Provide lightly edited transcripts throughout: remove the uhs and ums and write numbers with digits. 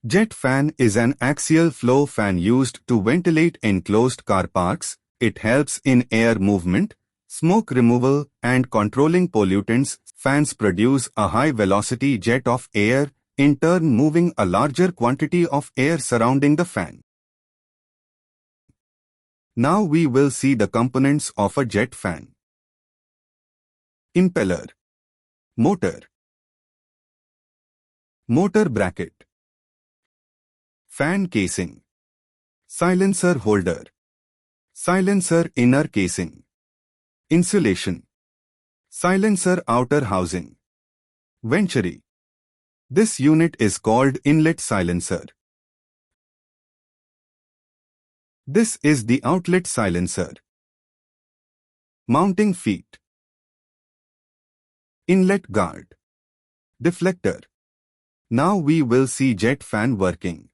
Jet fan is an axial flow fan used to ventilate enclosed car parks. It helps in air movement, smoke removal, and controlling pollutants. Fans produce a high-velocity jet of air, in turn moving a larger quantity of air surrounding the fan. Now we will see the components of a jet fan. Impeller, motor, motor bracket, fan casing, silencer holder, silencer inner casing, insulation, silencer outer housing, venturi. This unit is called inlet silencer. This is the outlet silencer. Mounting feet. Inlet guard. Deflector. Now we will see jet fan working.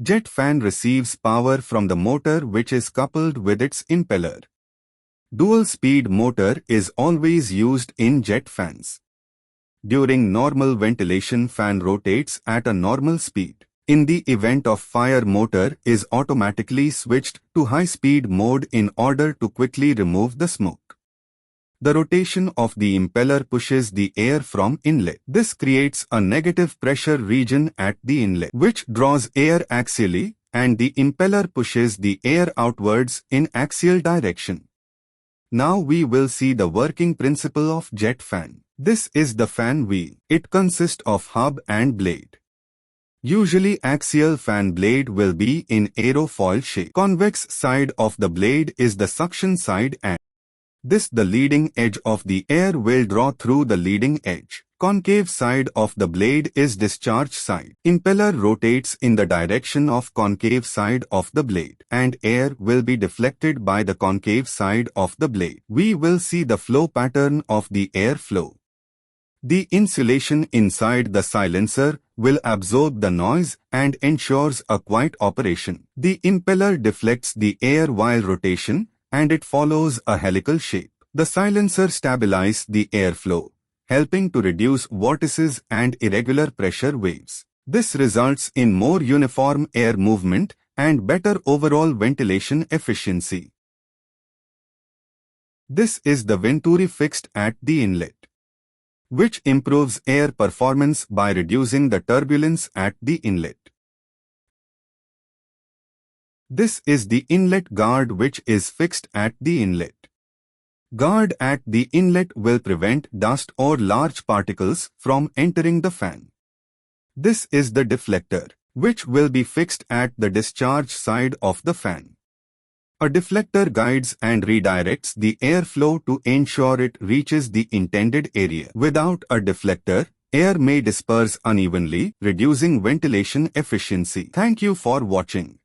Jet fan receives power from the motor which is coupled with its impeller. Dual-speed motor is always used in jet fans. During normal ventilation, fan rotates at a normal speed. In the event of fire, motor is automatically switched to high-speed mode in order to quickly remove the smoke. The rotation of the impeller pushes the air from inlet. This creates a negative pressure region at the inlet, which draws air axially, and the impeller pushes the air outwards in axial direction. Now we will see the working principle of jet fan. This is the fan wheel. It consists of hub and blade. Usually axial fan blade will be in aerofoil shape. Convex side of the blade is the suction side and the leading edge of the air will draw through the leading edge. Concave side of the blade is discharge side. Impeller rotates in the direction of concave side of the blade, and air will be deflected by the concave side of the blade. We will see the flow pattern of the air flow. The insulation inside the silencer will absorb the noise and ensures a quiet operation. The impeller deflects the air while rotation, and it follows a helical shape. The silencer stabilizes the airflow, helping to reduce vortices and irregular pressure waves. This results in more uniform air movement and better overall ventilation efficiency. This is the venturi fixed at the inlet, which improves air performance by reducing the turbulence at the inlet. This is the inlet guard which is fixed at the inlet. Guard at the inlet will prevent dust or large particles from entering the fan. This is the deflector, which will be fixed at the discharge side of the fan. A deflector guides and redirects the airflow to ensure it reaches the intended area. Without a deflector, air may disperse unevenly, reducing ventilation efficiency. Thank you for watching.